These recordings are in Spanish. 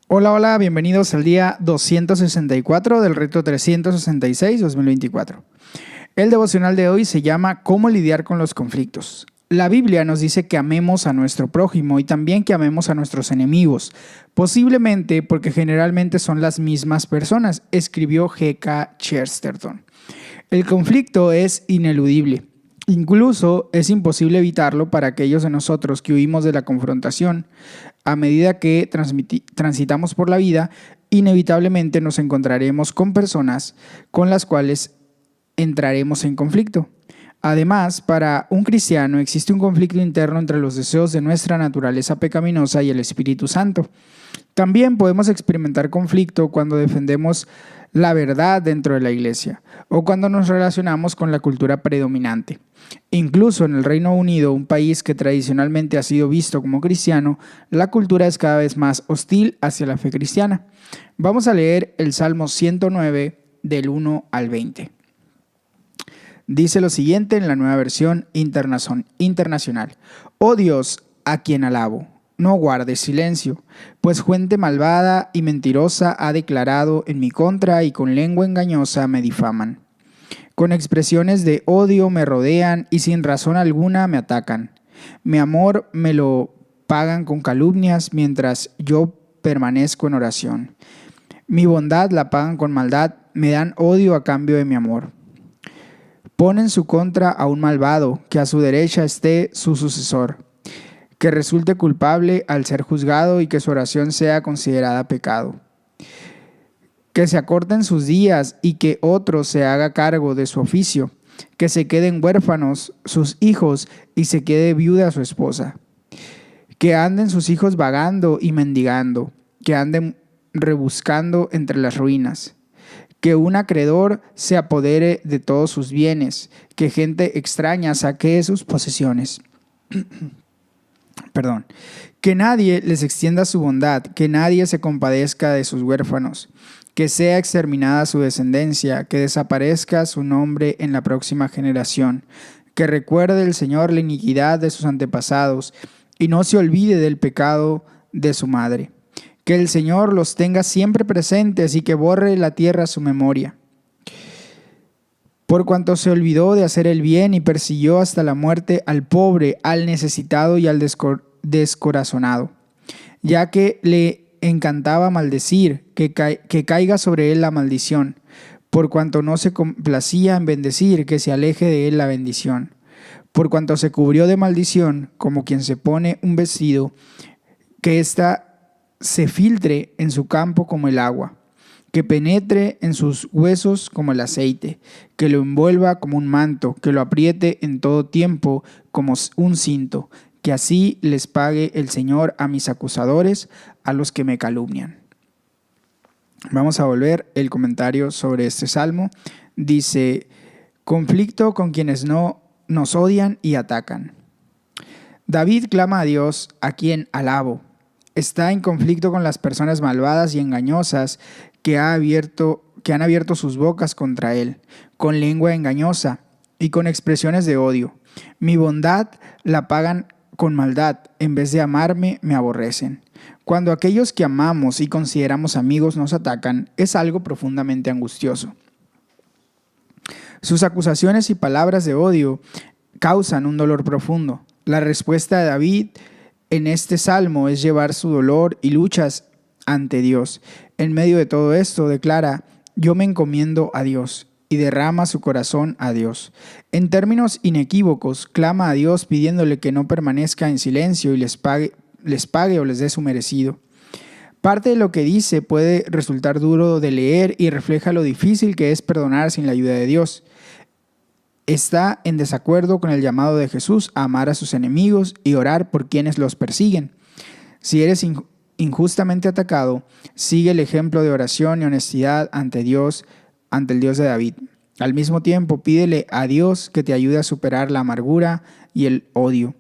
Hola, hola, bienvenidos al día 264 del reto 366 2024. El devocional de hoy se llama ¿Cómo lidiar con los conflictos? La Biblia nos dice que amemos a nuestro prójimo y también que amemos a nuestros enemigos, posiblemente porque generalmente son las mismas personas, escribió G.K. Chesterton. El conflicto es ineludible. Incluso es imposible evitarlo para aquellos de nosotros que huimos de la confrontación. A medida que transitamos por la vida, inevitablemente nos encontraremos con personas con las cuales entraremos en conflicto. Además, para un cristiano existe un conflicto interno entre los deseos de nuestra naturaleza pecaminosa y el Espíritu Santo. También podemos experimentar conflicto cuando defendemos la verdad dentro de la iglesia o cuando nos relacionamos con la cultura predominante. Incluso en el Reino Unido, un país que tradicionalmente ha sido visto como cristiano, la cultura es cada vez más hostil hacia la fe cristiana. Vamos a leer el Salmo 109 del 1 al 20. Dice lo siguiente en la nueva versión internacional. Oh Dios, a quien alabo, no guardes silencio, pues gente malvada y mentirosa ha declarado en mi contra y con lengua engañosa me difaman. Con expresiones de odio me rodean y sin razón alguna me atacan. Mi amor me lo pagan con calumnias mientras yo permanezco en oración. Mi bondad la pagan con maldad, me dan odio a cambio de mi amor. Pon en su contra a un malvado, que a su derecha esté su sucesor, que resulte culpable al ser juzgado y que su oración sea considerada pecado. Que se acorten sus días y que otro se haga cargo de su oficio, que se queden huérfanos sus hijos y se quede viuda su esposa. Que anden sus hijos vagando y mendigando, que anden rebuscando entre las ruinas. Que un acreedor se apodere de todos sus bienes, que gente extraña saquee sus posesiones. Que nadie les extienda su bondad, que nadie se compadezca de sus huérfanos, que sea exterminada su descendencia, que desaparezca su nombre en la próxima generación, que recuerde el Señor la iniquidad de sus antepasados y no se olvide del pecado de su madre. Que el Señor los tenga siempre presentes y que borre la tierra su memoria. Por cuanto se olvidó de hacer el bien y persiguió hasta la muerte al pobre, al necesitado y al descorazonado, ya que le encantaba maldecir, que caiga sobre él la maldición, por cuanto no se complacía en bendecir, que se aleje de él la bendición. Por cuanto se cubrió de maldición, como quien se pone un vestido, que ésta se filtre en su campo como el agua, que penetre en sus huesos como el aceite, que lo envuelva como un manto, que lo apriete en todo tiempo como un cinto, que así les pague el Señor a mis acusadores, a los que me calumnian. Vamos a volver el comentario sobre este salmo. Dice, conflicto con quienes no nos odian y atacan. David clama a Dios, a quien alabo. Está en conflicto con las personas malvadas y engañosas que han abierto sus bocas contra él, con lengua engañosa y con expresiones de odio. Mi bondad la pagan con maldad, en vez de amarme, me aborrecen. Cuando aquellos que amamos y consideramos amigos nos atacan, es algo profundamente angustioso. Sus acusaciones y palabras de odio causan un dolor profundo. La respuesta de David en este salmo es llevar su dolor y luchas ante Dios. En medio de todo esto declara, yo me encomiendo a Dios, y derrama su corazón a Dios. En términos inequívocos, clama a Dios pidiéndole que no permanezca en silencio y les pague o les dé su merecido. Parte de lo que dice puede resultar duro de leer y refleja lo difícil que es perdonar sin la ayuda de Dios. Está en desacuerdo con el llamado de Jesús a amar a sus enemigos y orar por quienes los persiguen. Si eres injustamente atacado, sigue el ejemplo de oración y honestidad ante Dios, ante el Dios de David. Al mismo tiempo, pídele a Dios que te ayude a superar la amargura y el odio.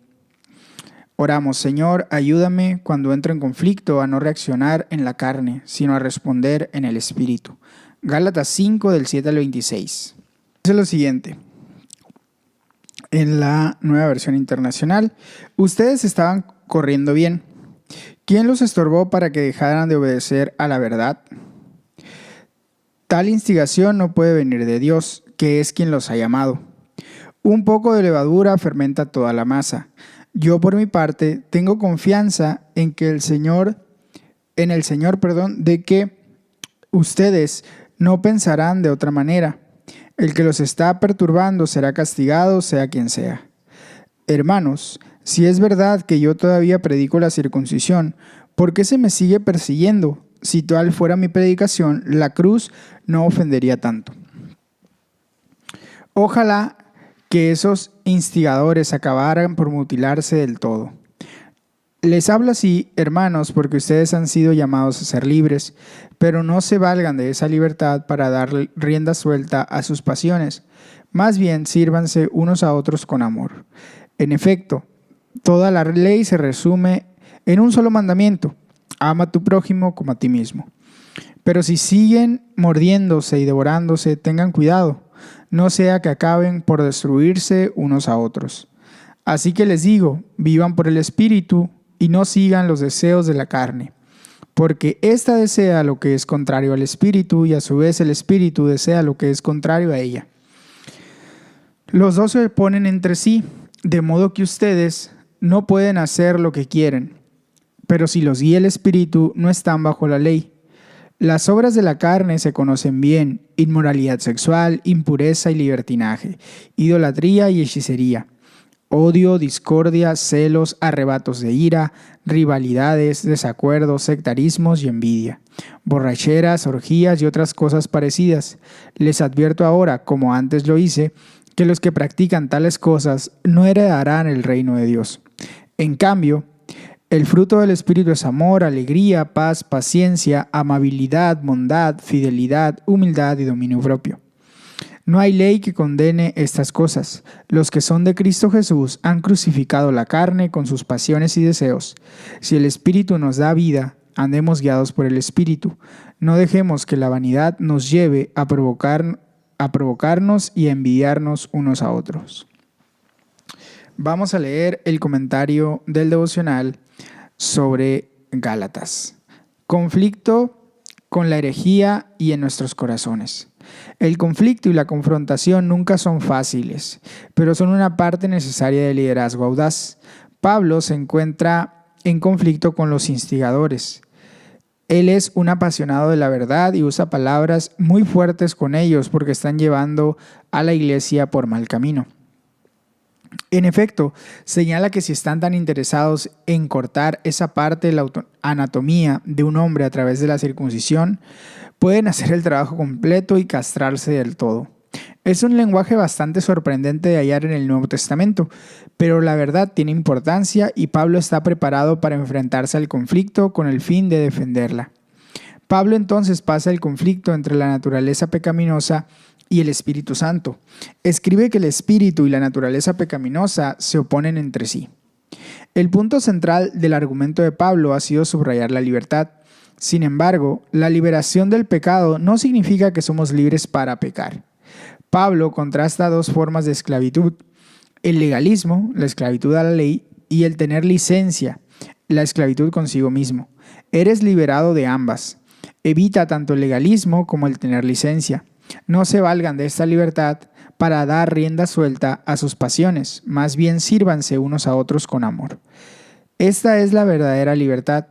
Oramos, Señor, ayúdame cuando entro en conflicto a no reaccionar en la carne, sino a responder en el Espíritu. Gálatas 5, del 7 al 26. Dice lo siguiente. En la nueva versión internacional, ustedes estaban corriendo bien. ¿Quién los estorbó para que dejaran de obedecer a la verdad? Tal instigación no puede venir de Dios, que es quien los ha llamado. Un poco de levadura fermenta toda la masa. Yo por mi parte tengo confianza en que el Señor, de que ustedes no pensarán de otra manera. El que los está perturbando será castigado, sea quien sea. Hermanos, si es verdad que yo todavía predico la circuncisión, ¿por qué se me sigue persiguiendo? Si tal fuera mi predicación, la cruz no ofendería tanto. Ojalá que esos instigadores acabaran por mutilarse del todo. Les hablo así, hermanos, porque ustedes han sido llamados a ser libres, pero no se valgan de esa libertad para dar rienda suelta a sus pasiones. Más bien, sírvanse unos a otros con amor. En efecto, toda la ley se resume en un solo mandamiento: ama a tu prójimo como a ti mismo. Pero si siguen mordiéndose y devorándose, tengan cuidado, no sea que acaben por destruirse unos a otros. Así que les digo, vivan por el Espíritu y no sigan los deseos de la carne, porque ésta desea lo que es contrario al Espíritu y a su vez el Espíritu desea lo que es contrario a ella. Los dos se oponen entre sí, de modo que ustedes no pueden hacer lo que quieren. Pero si los guía el Espíritu, no están bajo la ley. Las obras de la carne se conocen bien: inmoralidad sexual, impureza y libertinaje, idolatría y hechicería, odio, discordia, celos, arrebatos de ira, rivalidades, desacuerdos, sectarismos y envidia, borracheras, orgías y otras cosas parecidas. Les advierto ahora, como antes lo hice, que los que practican tales cosas no heredarán el reino de Dios. En cambio, el fruto del Espíritu es amor, alegría, paz, paciencia, amabilidad, bondad, fidelidad, humildad y dominio propio. No hay ley que condene estas cosas. Los que son de Cristo Jesús han crucificado la carne con sus pasiones y deseos. Si el Espíritu nos da vida, andemos guiados por el Espíritu. No dejemos que la vanidad nos lleve a provocarnos y a envidiarnos unos a otros. Vamos a leer el comentario del devocional sobre Gálatas. Conflicto con la herejía y en nuestros corazones. El conflicto y la confrontación nunca son fáciles, pero son una parte necesaria del liderazgo audaz. Pablo se encuentra en conflicto con los instigadores. Él es un apasionado de la verdad y usa palabras muy fuertes con ellos porque están llevando a la iglesia por mal camino. En efecto, señala que si están tan interesados en cortar esa parte de la anatomía de un hombre a través de la circuncisión, pueden hacer el trabajo completo y castrarse del todo. Es un lenguaje bastante sorprendente de hallar en el Nuevo Testamento, pero la verdad tiene importancia y Pablo está preparado para enfrentarse al conflicto con el fin de defenderla. Pablo entonces pasa el conflicto entre la naturaleza pecaminosa y el Espíritu Santo. Escribe que el espíritu y la naturaleza pecaminosa se oponen entre sí. El punto central del argumento de Pablo ha sido subrayar la libertad. Sin embargo, la liberación del pecado no significa que somos libres para pecar. Pablo contrasta dos formas de esclavitud: el legalismo, la esclavitud a la ley, y el tener licencia, la esclavitud consigo mismo. Eres liberado de ambas. Evita tanto el legalismo como el tener licencia. No se valgan de esta libertad para dar rienda suelta a sus pasiones, más bien sírvanse unos a otros con amor. Esta es la verdadera libertad,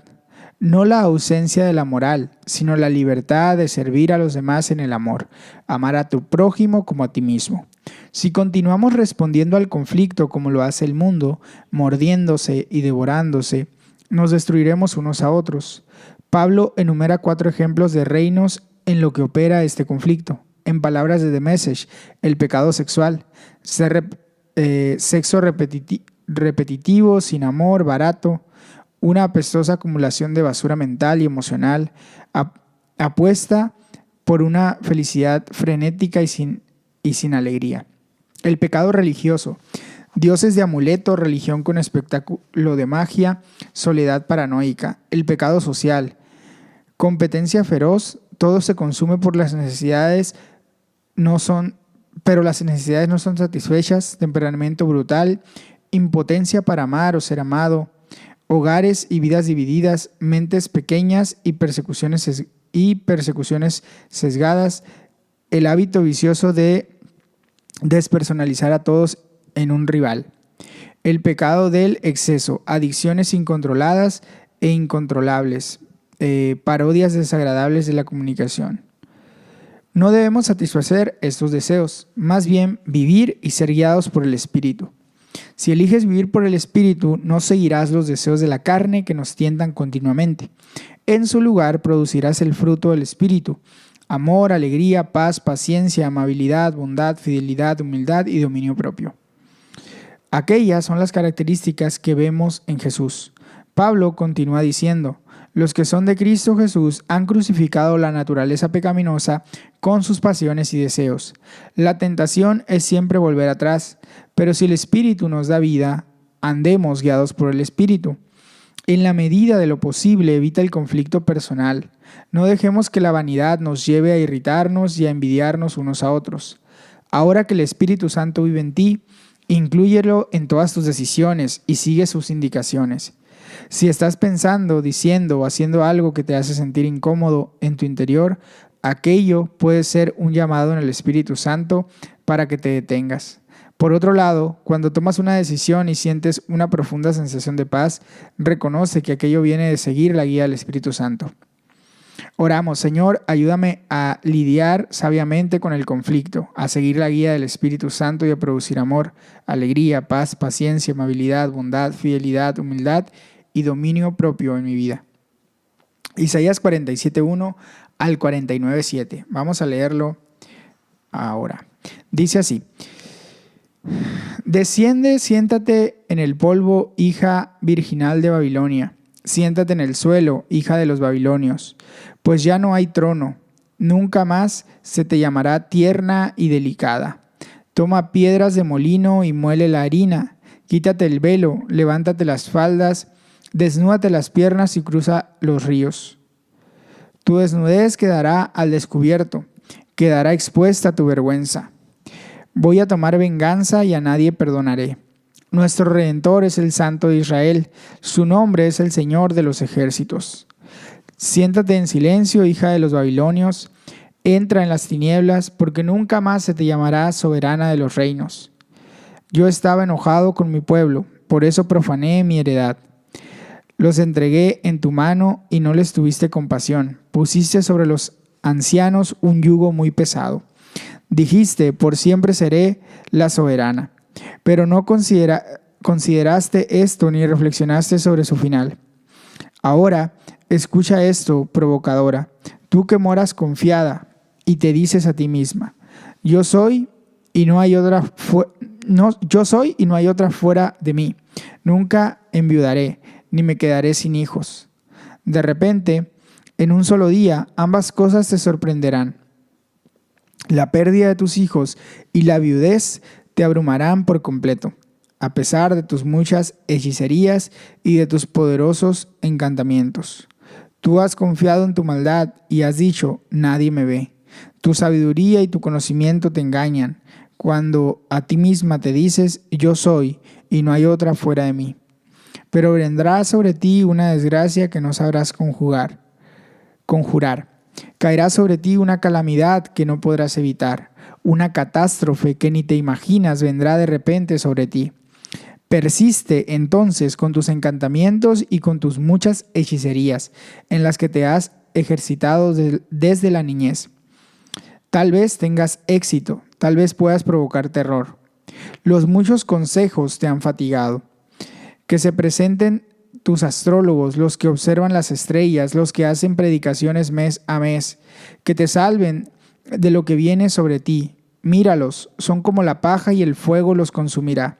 no la ausencia de la moral, sino la libertad de servir a los demás en el amor, amar a tu prójimo como a ti mismo. Si continuamos respondiendo al conflicto como lo hace el mundo, mordiéndose y devorándose, nos destruiremos unos a otros. Pablo enumera 4 ejemplos de reinos en lo que opera este conflicto. En palabras de The Message, el pecado sexual, sexo repetitivo, sin amor, barato, una apestosa acumulación de basura mental y emocional, apuesta por una felicidad frenética y sin alegría. El pecado religioso, dioses de amuleto, religión con espectáculo de magia, soledad paranoica. El pecado social, competencia feroz, todo se consume por las necesidades, pero las necesidades no son satisfechas, temperamento brutal, impotencia para amar o ser amado, hogares y vidas divididas, mentes pequeñas y persecuciones sesgadas, el hábito vicioso de despersonalizar a todos en un rival, el pecado del exceso, adicciones incontroladas e incontrolables, parodias desagradables de la comunicación. No debemos satisfacer estos deseos, más bien vivir y ser guiados por el Espíritu. Si eliges vivir por el Espíritu, no seguirás los deseos de la carne que nos tientan continuamente. En su lugar producirás el fruto del Espíritu: amor, alegría, paz, paciencia, amabilidad, bondad, fidelidad, humildad y dominio propio. Aquellas son las características que vemos en Jesús. Pablo continúa diciendo: los que son de Cristo Jesús han crucificado la naturaleza pecaminosa con sus pasiones y deseos. La tentación es siempre volver atrás, pero si el Espíritu nos da vida, andemos guiados por el Espíritu. En la medida de lo posible, evita el conflicto personal. No dejemos que la vanidad nos lleve a irritarnos y a envidiarnos unos a otros. Ahora que el Espíritu Santo vive en ti, inclúyelo en todas tus decisiones y sigue sus indicaciones. Si estás pensando, diciendo o haciendo algo que te hace sentir incómodo en tu interior, aquello puede ser un llamado en el Espíritu Santo para que te detengas. Por otro lado, cuando tomas una decisión y sientes una profunda sensación de paz, reconoce que aquello viene de seguir la guía del Espíritu Santo. Oramos: Señor, ayúdame a lidiar sabiamente con el conflicto, a seguir la guía del Espíritu Santo y a producir amor, alegría, paz, paciencia, amabilidad, bondad, fidelidad, humildad y dominio propio en mi vida. Isaías 47:1 al 49:7. Vamos a leerlo ahora. Dice así: desciende, siéntate en el polvo, hija virginal de Babilonia. Siéntate en el suelo, hija de los babilonios, pues ya no hay trono. Nunca más se te llamará tierna y delicada. Toma piedras de molino y muele la harina. Quítate el velo, levántate las faldas, desnúdate las piernas y cruza los ríos. Tu desnudez quedará al descubierto, quedará expuesta tu vergüenza. Voy a tomar venganza y a nadie perdonaré. Nuestro Redentor es el Santo de Israel, su nombre es el Señor de los ejércitos. Siéntate en silencio, hija de los babilonios, entra en las tinieblas, porque nunca más se te llamará soberana de los reinos. Yo estaba enojado con mi pueblo, por eso profané mi heredad. Los entregué en tu mano y no les tuviste compasión. Pusiste sobre los ancianos un yugo muy pesado. Dijiste: por siempre seré la soberana. Pero no consideraste esto ni reflexionaste sobre su final. Ahora, escucha esto, provocadora, tú que moras confiada y te dices a ti misma: yo soy y no hay otra fuera de mí. Nunca enviudaré, ni me quedaré sin hijos. De repente, en un solo día, ambas cosas te sorprenderán. La pérdida de tus hijos y la viudez te abrumarán por completo, a pesar de tus muchas hechicerías y de tus poderosos encantamientos. Tú has confiado en tu maldad y has dicho: nadie me ve. Tu sabiduría y tu conocimiento te engañan, cuando a ti misma te dices: yo soy y no hay otra fuera de mí. Pero vendrá sobre ti una desgracia que no sabrás conjurar. Caerá sobre ti una calamidad que no podrás evitar. Una catástrofe que ni te imaginas vendrá de repente sobre ti. Persiste entonces con tus encantamientos y con tus muchas hechicerías, en las que te has ejercitado desde la niñez. Tal vez tengas éxito, tal vez puedas provocar terror. Los muchos consejos te han fatigado. Que se presenten tus astrólogos, los que observan las estrellas, los que hacen predicaciones mes a mes, que te salven de lo que viene sobre ti. Míralos, son como la paja y el fuego los consumirá.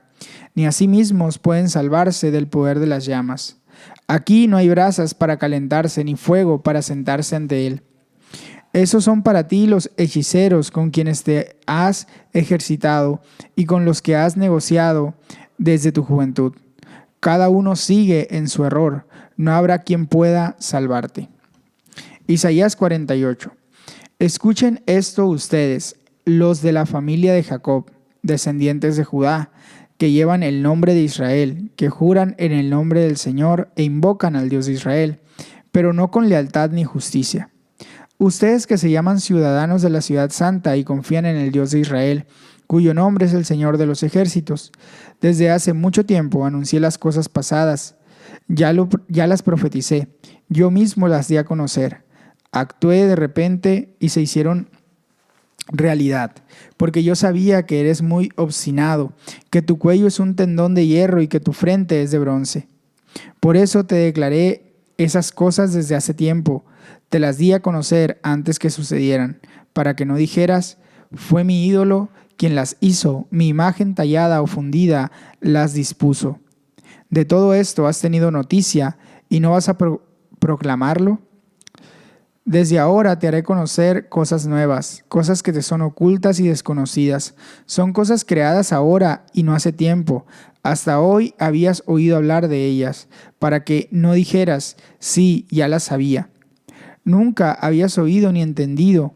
Ni a sí mismos pueden salvarse del poder de las llamas. Aquí no hay brasas para calentarse, ni fuego para sentarse ante él. Esos son para ti los hechiceros con quienes te has ejercitado y con los que has negociado desde tu juventud. Cada uno sigue en su error, no habrá quien pueda salvarte. Isaías 48. Escuchen esto ustedes, los de la familia de Jacob, descendientes de Judá, que llevan el nombre de Israel, que juran en el nombre del Señor e invocan al Dios de Israel, pero no con lealtad ni justicia. Ustedes que se llaman ciudadanos de la ciudad santa y confían en el Dios de Israel, cuyo nombre es el Señor de los ejércitos. Desde hace mucho tiempo anuncié las cosas pasadas, ya las profeticé, yo mismo las di a conocer. Actué de repente y se hicieron realidad, porque yo sabía que eres muy obstinado, que tu cuello es un tendón de hierro y que tu frente es de bronce. Por eso te declaré esas cosas desde hace tiempo, te las di a conocer antes que sucedieran, para que no dijeras, fue mi ídolo quien las hizo, mi imagen tallada o fundida las dispuso. De todo esto has tenido noticia y no vas a proclamarlo. Desde ahora te haré conocer cosas nuevas, cosas que te son ocultas y desconocidas. Son cosas creadas ahora y no hace tiempo. Hasta hoy habías oído hablar de ellas, para que no dijeras, sí, ya las sabía. Nunca habías oído ni entendido.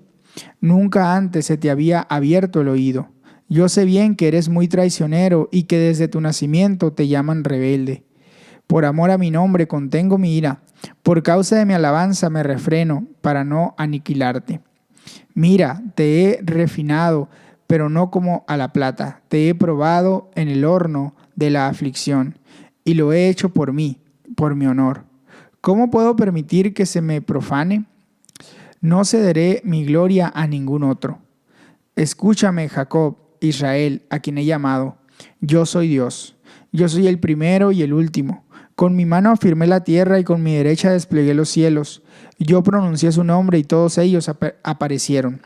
Nunca antes se te había abierto el oído. Yo sé bien que eres muy traicionero y que desde tu nacimiento te llaman rebelde. Por amor a mi nombre contengo mi ira. Por causa de mi alabanza me refreno para no aniquilarte. Mira, te he refinado, pero no como a la plata. Te he probado en el horno de la aflicción y lo he hecho por mí, por mi honor. ¿Cómo puedo permitir que se me profane? No cederé mi gloria a ningún otro. Escúchame, Jacob, Israel, a quien he llamado. Yo soy Dios. Yo soy el primero y el último. Con mi mano afirmé la tierra y con mi derecha desplegué los cielos. Yo pronuncié su nombre y todos ellos aparecieron.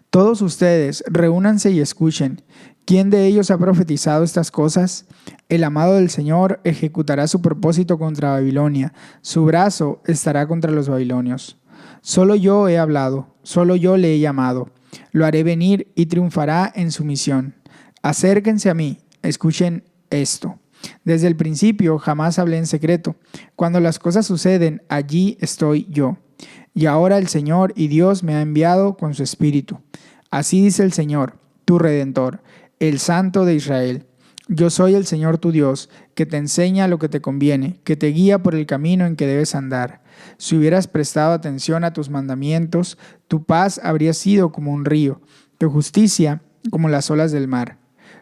Todos ustedes, reúnanse y escuchen. ¿Quién de ellos ha profetizado estas cosas? El amado del Señor ejecutará su propósito contra Babilonia. Su brazo estará contra los babilonios. Solo yo he hablado, solo yo le he llamado. Lo haré venir y triunfará en su misión. Acérquense a mí, escuchen esto. Desde el principio jamás hablé en secreto. Cuando las cosas suceden, allí estoy yo. Y ahora el Señor y Dios me ha enviado con su Espíritu. Así dice el Señor, tu Redentor, el Santo de Israel. Yo soy el Señor tu Dios, que te enseña lo que te conviene, que te guía por el camino en que debes andar. Si hubieras prestado atención a tus mandamientos, tu paz habría sido como un río, tu justicia como las olas del mar.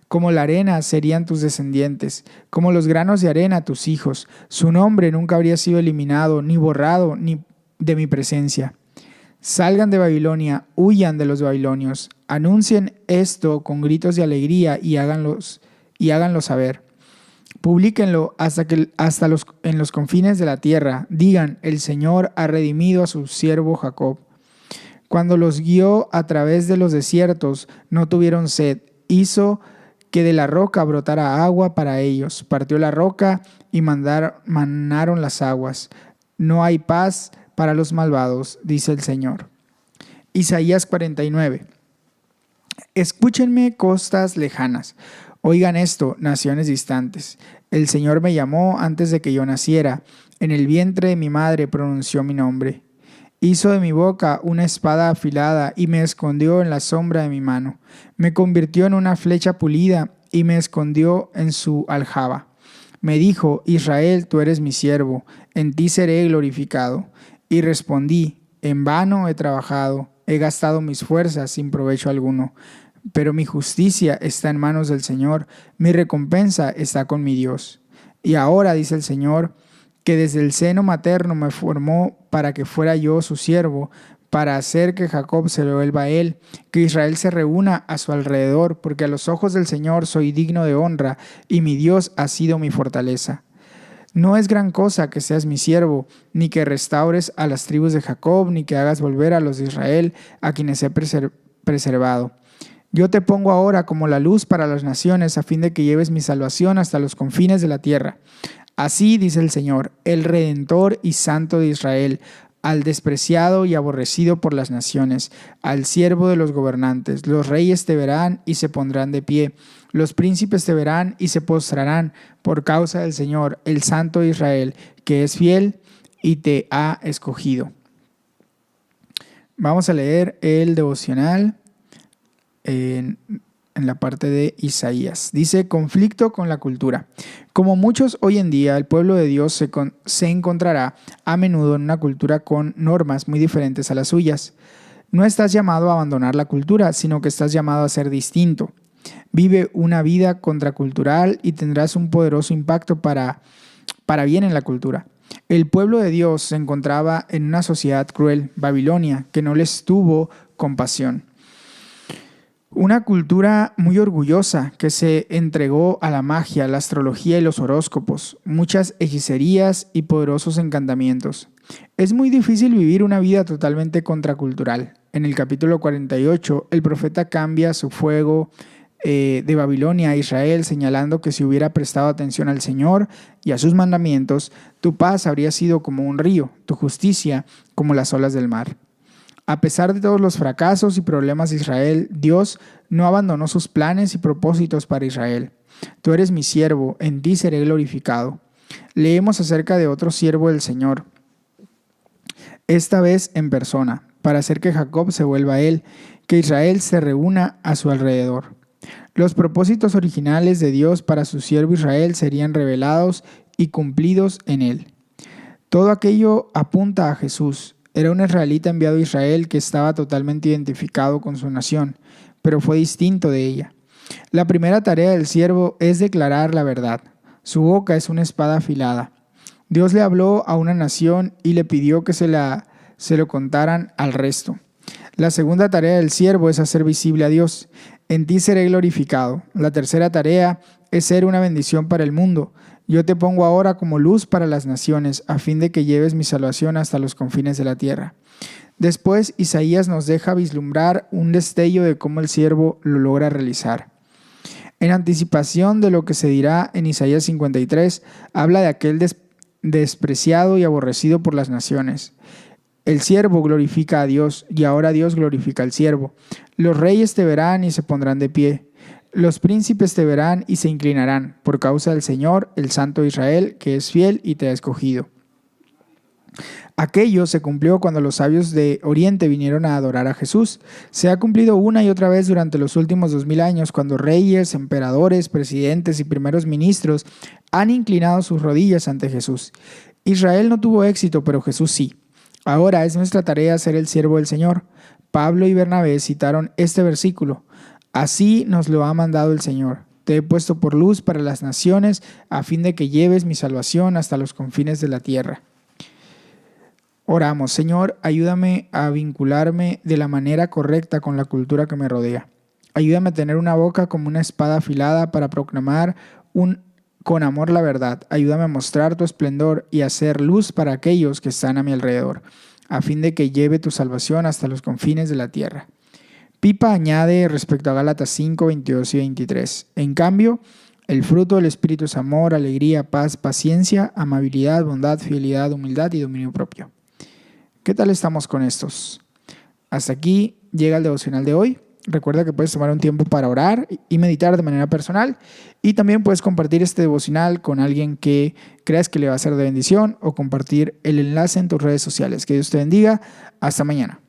Como la arena serían tus descendientes, como los granos de arena tus hijos. Su nombre nunca habría sido eliminado, ni borrado, ni de mi presencia. Salgan de Babilonia, huyan de los babilonios. Anuncien esto con gritos de alegría y háganlo saber. Publíquenlo en los confines de la tierra. Digan, el Señor ha redimido a su siervo Jacob. Cuando los guió a través de los desiertos, no tuvieron sed. Hizo que de la roca brotara agua para ellos. Partió la roca y manaron las aguas. No hay paz para los malvados, dice el Señor. Isaías 49. Escúchenme, costas lejanas. Oigan esto, naciones distantes. El Señor me llamó antes de que yo naciera. En el vientre de mi madre pronunció mi nombre. Hizo de mi boca una espada afilada y me escondió en la sombra de mi mano. Me convirtió en una flecha pulida y me escondió en su aljaba. Me dijo, Israel, tú eres mi siervo, en ti seré glorificado. Y respondí, en vano he trabajado, he gastado mis fuerzas sin provecho alguno. Pero mi justicia está en manos del Señor, mi recompensa está con mi Dios. Y ahora, dice el Señor, que desde el seno materno me formó para que fuera yo su siervo, para hacer que Jacob se le vuelva a él, que Israel se reúna a su alrededor, porque a los ojos del Señor soy digno de honra, y mi Dios ha sido mi fortaleza. No es gran cosa que seas mi siervo, ni que restaures a las tribus de Jacob, ni que hagas volver a los de Israel, a quienes he preservado. Yo te pongo ahora como la luz para las naciones, a fin de que lleves mi salvación hasta los confines de la tierra. Así dice el Señor, el Redentor y Santo de Israel, al despreciado y aborrecido por las naciones, al siervo de los gobernantes. Los reyes te verán y se pondrán de pie. Los príncipes te verán y se postrarán por causa del Señor, el Santo de Israel, que es fiel y te ha escogido. Vamos a leer el devocional en la parte de Isaías. Dice conflicto con la cultura. Como muchos hoy en día, el pueblo de Dios se encontrará a menudo en una cultura con normas muy diferentes a las suyas. No estás llamado a abandonar la cultura, sino que estás llamado a ser distinto. Vive una vida contracultural y tendrás un poderoso impacto para bien en la cultura. El pueblo de Dios se encontraba en una sociedad cruel, Babilonia, que no les tuvo compasión. Una cultura muy orgullosa que se entregó a la magia, la astrología y los horóscopos, muchas hechicerías y poderosos encantamientos. Es muy difícil vivir una vida totalmente contracultural. En el capítulo 48, el profeta cambia su fuego de Babilonia a Israel, señalando que si hubiera prestado atención al Señor y a sus mandamientos, tu paz habría sido como un río, tu justicia como las olas del mar. A pesar de todos los fracasos y problemas de Israel, Dios no abandonó sus planes y propósitos para Israel. Tú eres mi siervo, en ti seré glorificado. Leemos acerca de otro siervo del Señor, esta vez en persona, para hacer que Jacob se vuelva a él, que Israel se reúna a su alrededor. Los propósitos originales de Dios para su siervo Israel serían revelados y cumplidos en él. Todo aquello apunta a Jesús. Era un israelita enviado a Israel que estaba totalmente identificado con su nación, pero fue distinto de ella. La primera tarea del siervo es declarar la verdad. Su boca es una espada afilada. Dios le habló a una nación y le pidió que se lo contaran al resto. La segunda tarea del siervo es hacer visible a Dios. En ti seré glorificado. La tercera tarea es ser una bendición para el mundo. Yo te pongo ahora como luz para las naciones, a fin de que lleves mi salvación hasta los confines de la tierra. Después, Isaías nos deja vislumbrar un destello de cómo el siervo lo logra realizar. En anticipación de lo que se dirá en Isaías 53, habla de aquel despreciado y aborrecido por las naciones. El siervo glorifica a Dios, y ahora Dios glorifica al siervo. Los reyes te verán y se pondrán de pie. Los príncipes te verán y se inclinarán, por causa del Señor, el Santo de Israel, que es fiel y te ha escogido. Aquello se cumplió cuando los sabios de Oriente vinieron a adorar a Jesús. Se ha cumplido una y otra vez durante los últimos 2000 años, cuando reyes, emperadores, presidentes y primeros ministros han inclinado sus rodillas ante Jesús. Israel no tuvo éxito, pero Jesús sí. Ahora es nuestra tarea ser el siervo del Señor. Pablo y Bernabé citaron este versículo. Así nos lo ha mandado el Señor. Te he puesto por luz para las naciones, a fin de que lleves mi salvación hasta los confines de la tierra. Oramos, Señor, ayúdame a vincularme de la manera correcta con la cultura que me rodea. Ayúdame a tener una boca como una espada afilada para proclamar con amor la verdad. Ayúdame a mostrar tu esplendor y a hacer luz para aquellos que están a mi alrededor, a fin de que lleve tu salvación hasta los confines de la tierra. Pipa añade respecto a Gálatas 5, 22 y 23. En cambio, el fruto del Espíritu es amor, alegría, paz, paciencia, amabilidad, bondad, fidelidad, humildad y dominio propio. ¿Qué tal estamos con estos? Hasta aquí llega el devocional de hoy. Recuerda que puedes tomar un tiempo para orar y meditar de manera personal, y también puedes compartir este devocional con alguien que creas que le va a ser de bendición, o compartir el enlace en tus redes sociales. Que Dios te bendiga. Hasta mañana.